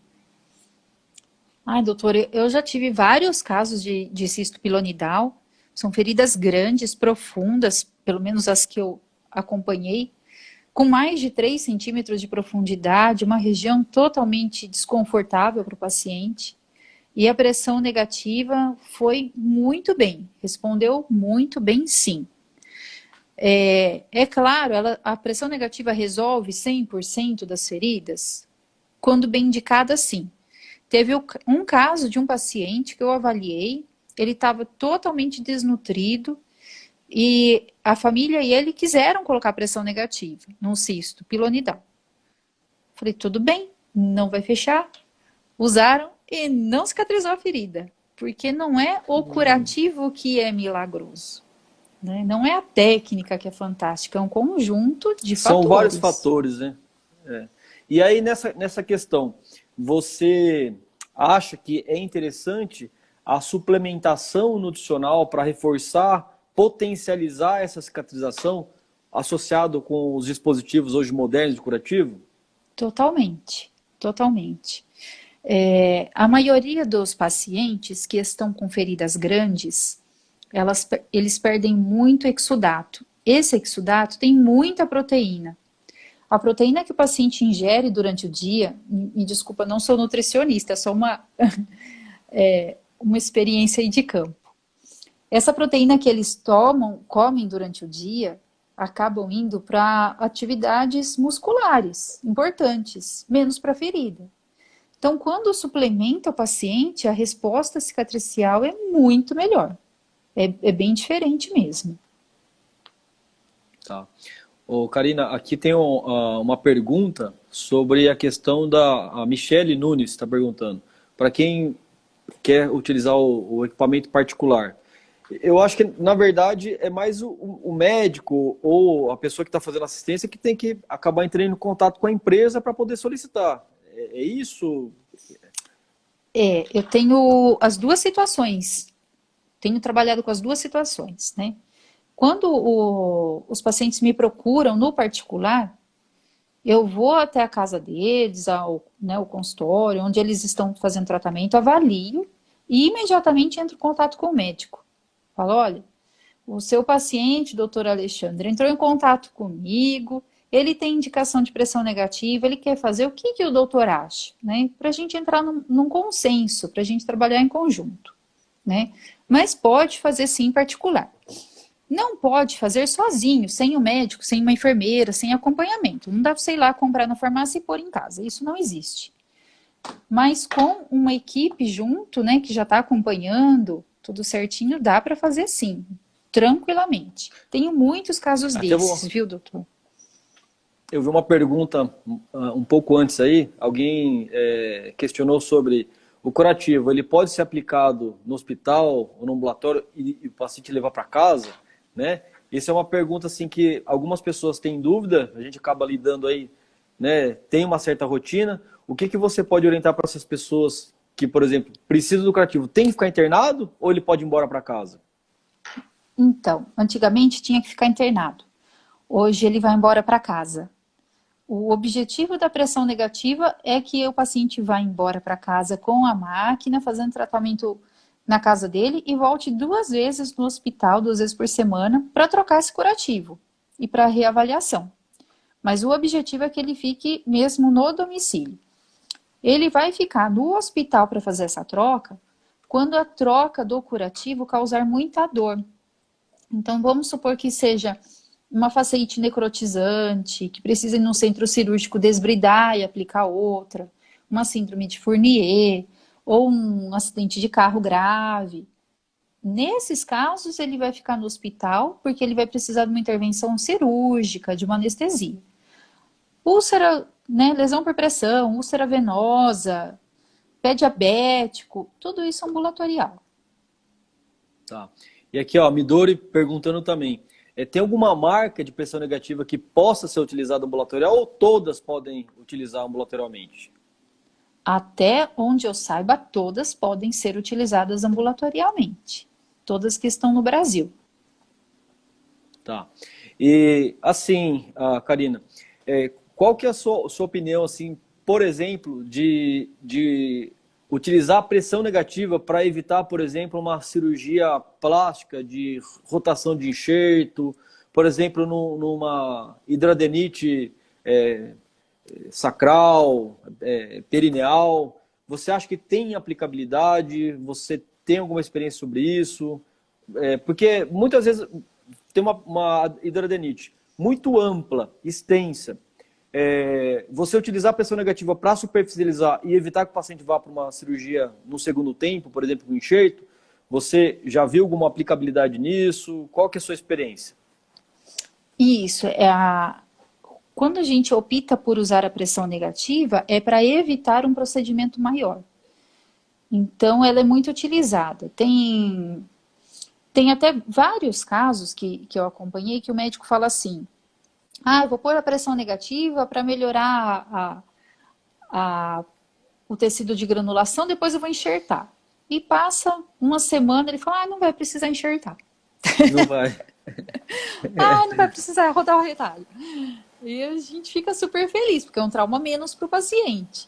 Ai, doutor, eu já tive vários casos de cisto pilonidal. São feridas grandes, profundas, pelo menos as que eu acompanhei, com mais de 3 centímetros de profundidade, uma região totalmente desconfortável para o paciente. E a pressão negativa foi muito bem, respondeu muito bem, sim. É claro, a pressão negativa resolve 100% das feridas? Quando bem indicada, sim. Teve um caso de um paciente que eu avaliei, ele estava totalmente desnutrido, e a família e ele quiseram colocar pressão negativa num cisto pilonidal. Falei, tudo bem, não vai fechar. Usaram e não cicatrizou a ferida. Porque não é o curativo que é milagroso, né? Não é a técnica que é fantástica, é um conjunto de São vários fatores. fatores, né? E aí, nessa questão, você acha que é interessante a suplementação nutricional para reforçar, potencializar essa cicatrização associado com os dispositivos hoje modernos de curativo? Totalmente, totalmente. A maioria dos pacientes que estão com feridas grandes, eles perdem muito exudato. Esse exudato tem muita proteína. A proteína que o paciente ingere durante o dia, me desculpa, não sou nutricionista, é só uma experiência aí de campo. Essa proteína que eles comem durante o dia, acabam indo para atividades musculares importantes, menos para a ferida. Então, quando suplementa o paciente, a resposta cicatricial é muito melhor. É bem diferente mesmo. Tá. Ô, Karina, aqui tem uma pergunta sobre a questão a Michele Nunes está perguntando. Para quem quer utilizar o equipamento particular. Eu acho que, na verdade, é mais o médico ou a pessoa que está fazendo assistência que tem que acabar entrando em contato com a empresa para poder solicitar. É isso? Eu tenho as duas situações. Tenho trabalhado com as duas situações, né? Quando os pacientes me procuram no particular, eu vou até a casa deles, né, o consultório, onde eles estão fazendo tratamento, avalio e imediatamente entro em contato com o médico. Falo, olha, o seu paciente, doutor Alexandre, entrou em contato comigo, ele tem indicação de pressão negativa, ele quer fazer, o que, que o doutor acha? Né? Para a gente entrar num consenso, para a gente trabalhar em conjunto. Né? Mas pode fazer sim em particular. Não pode fazer sozinho, sem o médico, sem uma enfermeira, sem acompanhamento. Não dá para você ir lá comprar na farmácia e pôr em casa. Isso não existe. Mas com uma equipe junto, né, que já está acompanhando, tudo certinho, dá para fazer sim, tranquilamente. Tenho muitos casos desses, viu, doutor? Eu vi uma pergunta um pouco antes aí, alguém questionou sobre o curativo. Ele pode ser aplicado no hospital ou no ambulatório e o paciente levar para casa, né? Essa é uma pergunta assim que algumas pessoas têm dúvida, a gente acaba lidando aí, né? Tem uma certa rotina. O que você pode orientar para essas pessoas que, por exemplo, precisam do curativo? Tem que ficar internado ou ele pode ir embora para casa? Então, antigamente tinha que ficar internado. Hoje ele vai embora para casa. O objetivo da pressão negativa é que o paciente vá embora para casa com a máquina, fazendo tratamento na casa dele e volte 2 vezes no hospital, 2 vezes por semana, para trocar esse curativo e para reavaliação. Mas o objetivo é que ele fique mesmo no domicílio. Ele vai ficar no hospital para fazer essa troca quando a troca do curativo causar muita dor. Então, vamos supor que seja uma fasciite necrotizante, que precisa ir no centro cirúrgico desbridar e aplicar outra, uma síndrome de Fournier, ou um acidente de carro grave. Nesses casos, ele vai ficar no hospital, porque ele vai precisar de uma intervenção cirúrgica, de uma anestesia. Úlcera, né, lesão por pressão, úlcera venosa, pé diabético, tudo isso ambulatorial. Tá. E aqui, ó, Midori perguntando também, tem alguma marca de pressão negativa que possa ser utilizada ambulatorial ou todas podem utilizar ambulatorialmente? Até onde eu saiba, todas podem ser utilizadas ambulatorialmente. Todas que estão no Brasil. Tá. E assim, Karina, qual que é a sua opinião, assim, por exemplo, de utilizar a pressão negativa para evitar, por exemplo, uma cirurgia plástica de rotação de enxerto, por exemplo, numa hidradenite sacral, perineal? Você acha que tem aplicabilidade? Você tem alguma experiência sobre isso? Porque muitas vezes tem uma hidradenite muito ampla, extensa. Você utilizar a pressão negativa para superficializar e evitar que o paciente vá para uma cirurgia no segundo tempo, por exemplo, com enxerto, você já viu alguma aplicabilidade nisso? Qual que é a sua experiência? Isso, quando a gente opta por usar a pressão negativa, é para evitar um procedimento maior. Então, ela é muito utilizada. Tem até vários casos que eu acompanhei que o médico fala assim, eu vou pôr a pressão negativa para melhorar o tecido de granulação, depois eu vou enxertar. E passa uma semana, ele fala, não vai precisar enxertar. Não vai. Não vai precisar rodar o retalho. E a gente fica super feliz, porque é um trauma menos para o paciente.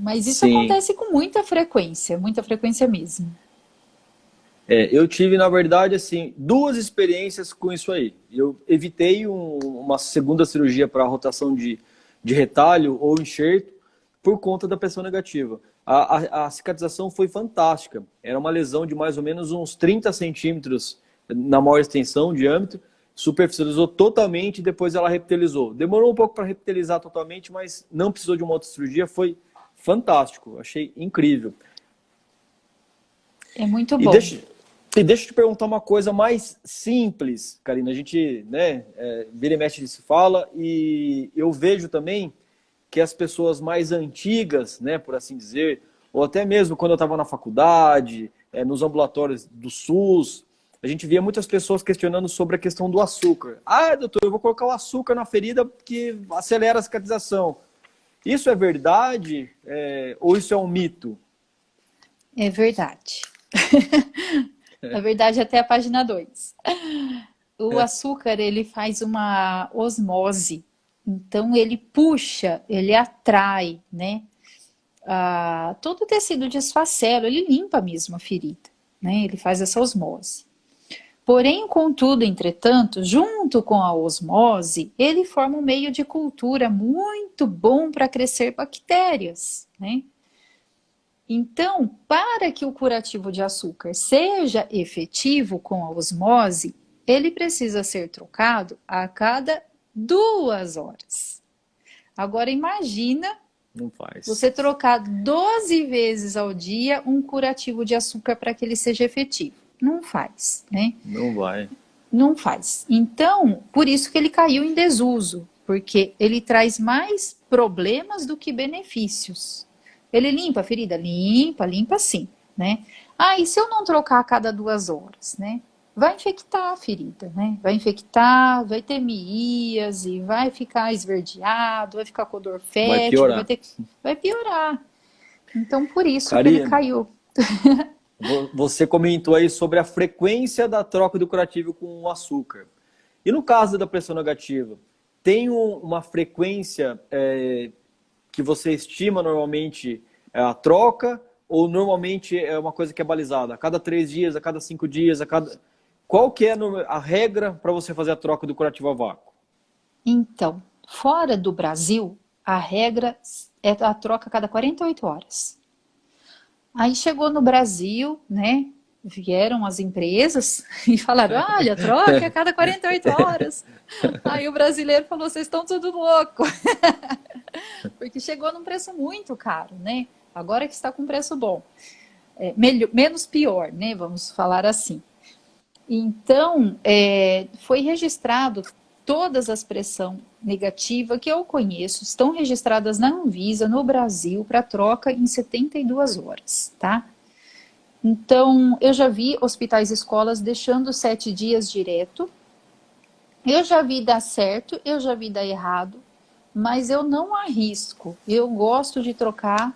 Mas isso Sim. acontece com muita frequência mesmo. Eu tive, na verdade, assim, 2 experiências com isso aí. Eu evitei uma segunda cirurgia para rotação de retalho ou enxerto por conta da pressão negativa. A cicatrização foi fantástica. Era uma lesão de mais ou menos uns 30 centímetros na maior extensão, diâmetro. Superficializou totalmente e depois ela reptilizou. Demorou um pouco para reptilizar totalmente, mas não precisou de uma outra cirurgia. Foi fantástico. Achei incrível. É muito bom. E deixa eu te perguntar uma coisa mais simples, Karina. A gente, né, vira e mexe se fala, e eu vejo também que as pessoas mais antigas, né, por assim dizer, ou até mesmo quando eu estava na faculdade, nos ambulatórios do SUS, a gente via muitas pessoas questionando sobre a questão do açúcar. Doutor, eu vou colocar o açúcar na ferida porque acelera a cicatrização. Isso é verdade ou isso é um mito? É verdade. Na verdade, até a página 2. O açúcar, ele faz uma osmose. Então, ele puxa, ele atrai, né? Todo o tecido desfacelo, ele limpa mesmo a ferida, né? Ele faz essa osmose. Porém, contudo, entretanto, junto com a osmose, ele forma um meio de cultura muito bom para crescer bactérias, né? Então, para que o curativo de açúcar seja efetivo com a osmose, ele precisa ser trocado a cada 2 horas. Agora, imagina Não faz. você trocar 12 vezes ao dia um curativo de açúcar para que ele seja efetivo. Não faz, né? Não vai. Não faz. Então, por isso que ele caiu em desuso, porque ele traz mais problemas do que benefícios. Ele limpa a ferida? Limpa sim, né? E se eu não trocar a cada 2 horas, né? Vai infectar a ferida, né? Vai infectar, vai ter miíase, vai ficar esverdeado, vai ficar com dor Vai fétido, piorar. vai piorar. Então, por isso que ele Karina, caiu. você comentou aí sobre a frequência da troca do curativo com o açúcar. E no caso da pressão negativa, tem uma frequência que você estima normalmente a troca, ou normalmente é uma coisa que é balizada? A cada 3 dias, a cada 5 dias, a cada... Qual que é a regra para você fazer a troca do curativo a vácuo? Então, fora do Brasil, a regra é a troca a cada 48 horas. Aí chegou no Brasil, né? Vieram as empresas e falaram, olha, troca a cada 48 horas. Aí o brasileiro falou, vocês estão tudo louco. Porque chegou num preço muito caro, né? Agora que está com preço bom. Menos pior, né? Vamos falar assim. Então, foi registrado todas as pressão negativa que eu conheço, estão registradas na Anvisa, no Brasil, para troca em 72 horas, tá? Então, eu já vi hospitais e escolas deixando 7 dias direto. Eu já vi dar certo, eu já vi dar errado, mas eu não arrisco. Eu gosto de trocar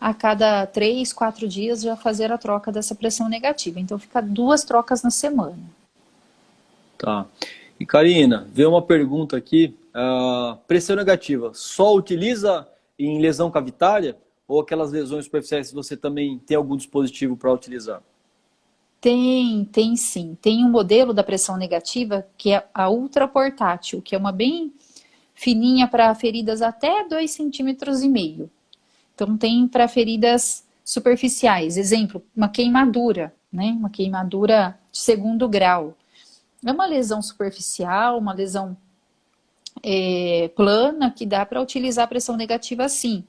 a cada 3, 4 dias, já fazer a troca dessa pressão negativa. Então, fica 2 trocas na semana. Tá. E Karina, veio uma pergunta aqui. Pressão negativa, só utiliza em lesão cavitária? Ou aquelas lesões superficiais você também tem algum dispositivo para utilizar? Tem sim. Tem um modelo da pressão negativa que é a ultraportátil, que é uma bem fininha para feridas até 2,5 centímetros. Então tem para feridas superficiais. Exemplo, uma queimadura, né? Uma queimadura de 2º grau. É uma lesão superficial, uma lesão plana, que dá para utilizar a pressão negativa sim.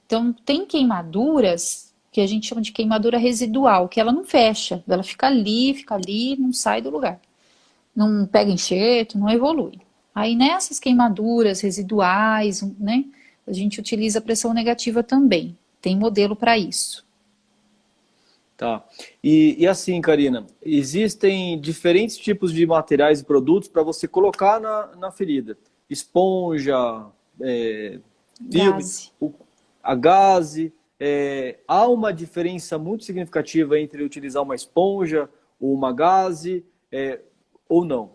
Então, tem queimaduras que a gente chama de queimadura residual, que ela não fecha, ela fica ali, não sai do lugar. Não pega enxerto, não evolui. Aí nessas queimaduras residuais, né, a gente utiliza a pressão negativa também. Tem modelo para isso. Tá. E assim, Karina, existem diferentes tipos de materiais e produtos para você colocar na ferida. Esponja, filme, Gaze. a gaze. Há uma diferença muito significativa entre utilizar uma esponja ou uma gaze, ou não?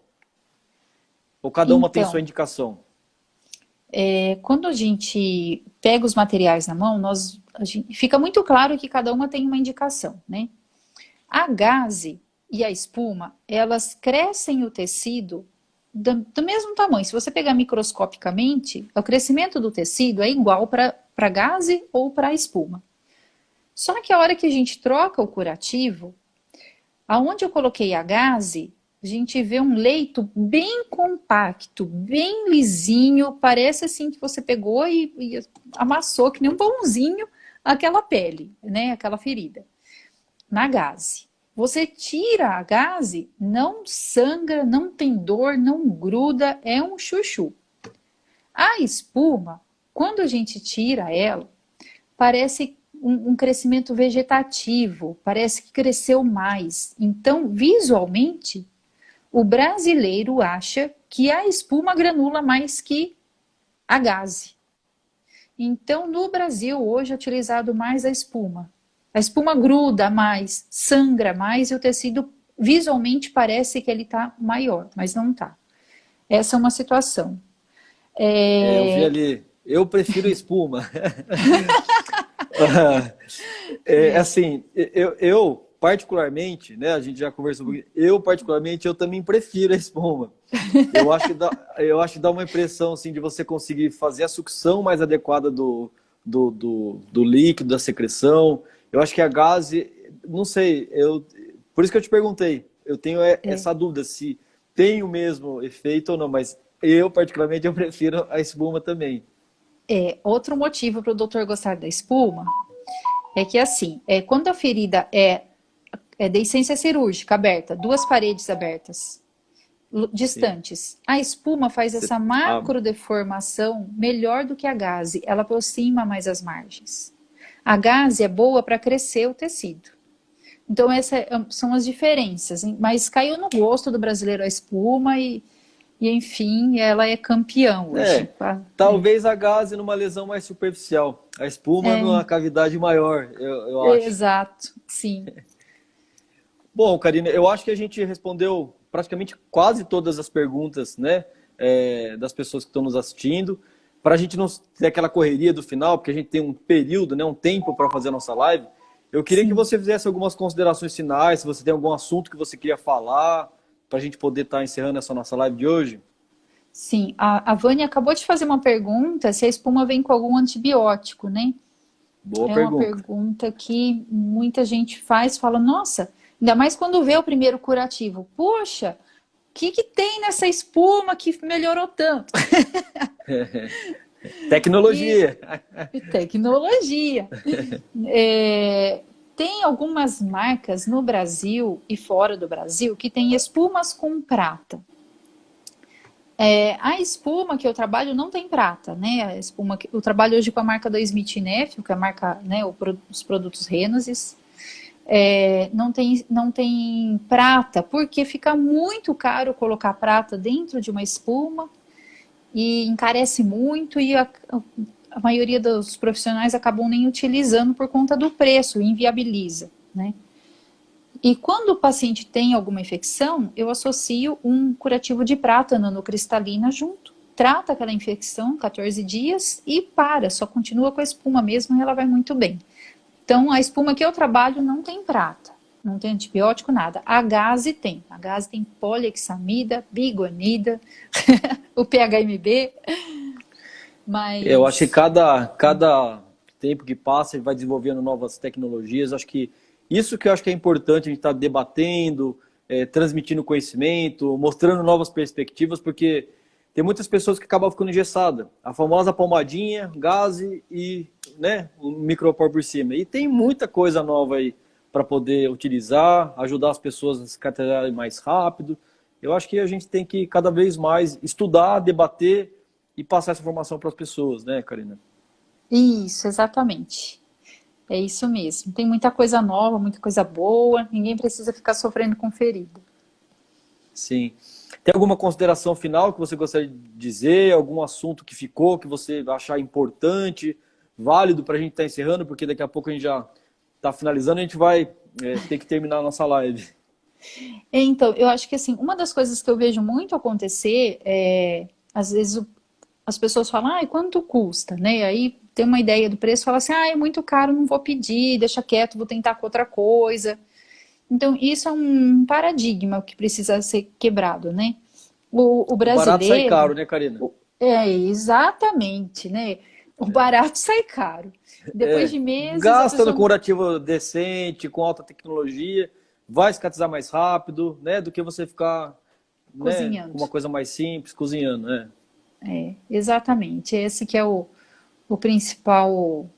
Ou cada uma tem sua indicação? Quando a gente pega os materiais na mão, fica muito claro que cada uma tem uma indicação, né? A gaze e a espuma, elas crescem o tecido do mesmo tamanho. Se você pegar microscopicamente, o crescimento do tecido é igual para gaze ou para espuma. Só que a hora que a gente troca o curativo, aonde eu coloquei a gaze, a gente vê um leito bem compacto, bem lisinho, parece assim que você pegou e amassou, que nem um pãozinho, aquela pele, né, aquela ferida, na gaze. Você tira a gaze, não sangra, não tem dor, não gruda, é um chuchu. A espuma, quando a gente tira ela, parece um crescimento vegetativo, parece que cresceu mais. Então, visualmente, o brasileiro acha que a espuma granula mais que a gaze. Então, no Brasil, hoje é utilizado mais a espuma. A espuma gruda mais, sangra mais e o tecido visualmente parece que ele está maior, mas não está. Essa é uma situação. Eu vi ali, eu prefiro espuma. Assim, eu particularmente, né, a gente já conversou, eu particularmente, eu também prefiro a espuma. Eu acho que dá uma impressão, assim, de você conseguir fazer a sucção mais adequada do líquido, da secreção. Eu acho que a gaze, não sei, por isso que eu te perguntei, eu tenho essa dúvida se tem o mesmo efeito ou não, mas eu particularmente eu prefiro a espuma também. Outro motivo para o doutor gostar da espuma é que assim, quando a ferida é deiscência cirúrgica aberta, duas paredes abertas, distantes, sim, a espuma faz essa macrodeformação melhor do que a gaze, ela aproxima mais as margens. A gaze é boa para crescer o tecido. Então essas são as diferenças, mas caiu no gosto do brasileiro a espuma e enfim, ela é campeã hoje. Talvez a gaze numa lesão mais superficial, a espuma numa cavidade maior, eu acho. Exato, sim. Bom, Karina, eu acho que a gente respondeu praticamente quase todas as perguntas, né, das pessoas que estão nos assistindo. Para a gente não ter aquela correria do final, porque a gente tem um período, né, um tempo para fazer a nossa live, eu queria que você fizesse algumas considerações finais, se você tem algum assunto que você queria falar, para a gente poder estar encerrando essa nossa live de hoje. Sim, a Vânia acabou de fazer uma pergunta se a espuma vem com algum antibiótico, né? Boa pergunta. É uma pergunta que muita gente fala, nossa, ainda mais quando vê o primeiro curativo. Poxa, o que tem nessa espuma que melhorou tanto? Tecnologia. Tecnologia. Tem algumas marcas no Brasil e fora do Brasil que tem espumas com prata. A espuma que eu trabalho não tem prata, né? A espuma que eu trabalho hoje com a marca da Smith Nephew, que é a marca, né, os produtos Renosis. Não tem prata, porque fica muito caro colocar prata dentro de uma espuma e encarece muito e a maioria dos profissionais acabam nem utilizando por conta do preço, inviabiliza, né? E quando o paciente tem alguma infecção, eu associo um curativo de prata nanocristalina junto, trata aquela infecção 14 dias e só continua com a espuma mesmo e ela vai muito bem. Então, a espuma que eu trabalho não tem prata, não tem antibiótico, nada. A gaze tem polihexamida, biguanida, o PHMB, mas... Eu acho que cada tempo que passa, ele vai desenvolvendo novas tecnologias. Acho que isso que eu acho que é importante a gente estar debatendo, transmitindo conhecimento, mostrando novas perspectivas, porque tem muitas pessoas que acabam ficando engessadas. A famosa pomadinha, gaze e, né, um micropor por cima. E tem muita coisa nova aí para poder utilizar, ajudar as pessoas a cicatrizarem mais rápido. Eu acho que a gente tem que cada vez mais estudar, debater e passar essa informação para as pessoas, né, Karina? Isso, exatamente. É isso mesmo. Tem muita coisa nova, muita coisa boa. Ninguém precisa ficar sofrendo com ferida. Sim. Tem alguma consideração final que você gostaria de dizer? Algum assunto que ficou, que você achar importante, válido para a gente estar encerrando? Porque daqui a pouco a gente já está finalizando, a gente vai ter que terminar a nossa live. Então, eu acho que assim, uma das coisas que eu vejo muito acontecer às vezes as pessoas falam, quanto custa, né? Aí tem uma ideia do preço, fala assim, é muito caro, não vou pedir, deixa quieto, vou tentar com outra coisa. Então, isso é um paradigma que precisa ser quebrado, né? O brasileiro... O barato sai caro, né, Karina? Exatamente, né? O barato sai caro. Depois de meses... Gasta no curativo decente, com alta tecnologia, vai cicatrizar mais rápido, né? Do que você ficar cozinhando. Com uma coisa mais simples, cozinhando, né? Exatamente. Esse que é o principal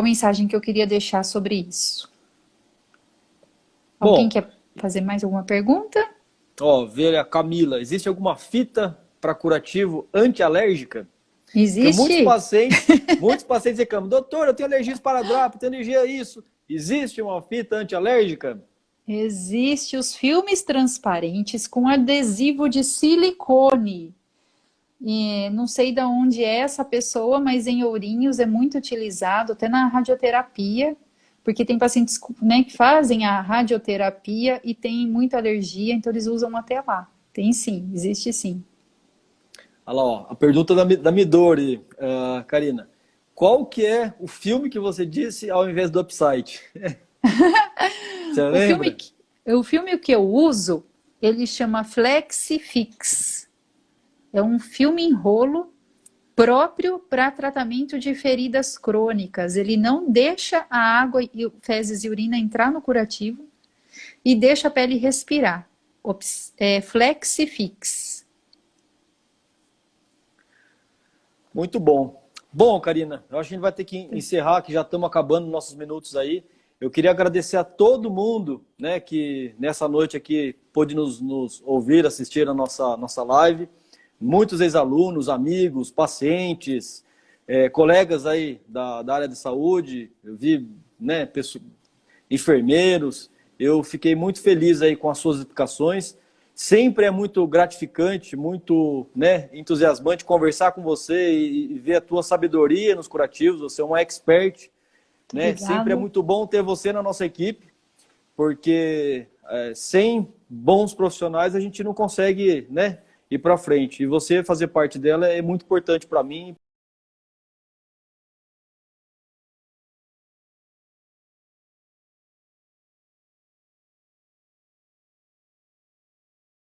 mensagem que eu queria deixar sobre isso. Alguém quer fazer mais alguma pergunta? Veja, Camila, existe alguma fita para curativo antialérgica? Existe. Porque muitos pacientes reclamam, doutor, eu tenho alergia a esparadrapo, tenho alergia a isso. Existe uma fita antialérgica? Existe os filmes transparentes com adesivo de silicone. E não sei de onde é essa pessoa, mas em Ourinhos é muito utilizado, até na radioterapia. porque tem pacientes, né, que fazem a radioterapia e tem muita alergia, então eles usam até lá. Tem sim, existe sim. Olha lá, ó, a pergunta da Midori, Karina. Qual que é o filme que você disse ao invés do Upside? Você O filme, lembra? o filme que eu uso, ele chama Flexifix. É um filme em rolo próprio para tratamento de feridas crônicas. Ele não deixa a água, e fezes e urina entrar no curativo e deixa a pele respirar. Flexifix. Muito bom. Bom, Karina, eu acho que a gente vai ter que encerrar, que já estamos acabando nossos minutos aí. Eu queria agradecer a todo mundo, né, que nessa noite aqui pôde nos ouvir, assistir a nossa live. Muitos ex-alunos, amigos, pacientes, colegas aí da área de saúde, eu vi, né, enfermeiros. Eu fiquei muito feliz aí com as suas explicações. Sempre é muito gratificante, muito, né, entusiasmante conversar com você e ver a tua sabedoria nos curativos. Você é uma expert, né? Sempre é muito bom ter você na nossa equipe, porque sem bons profissionais a gente não consegue, né, ir para frente. E você fazer parte dela é muito importante para mim.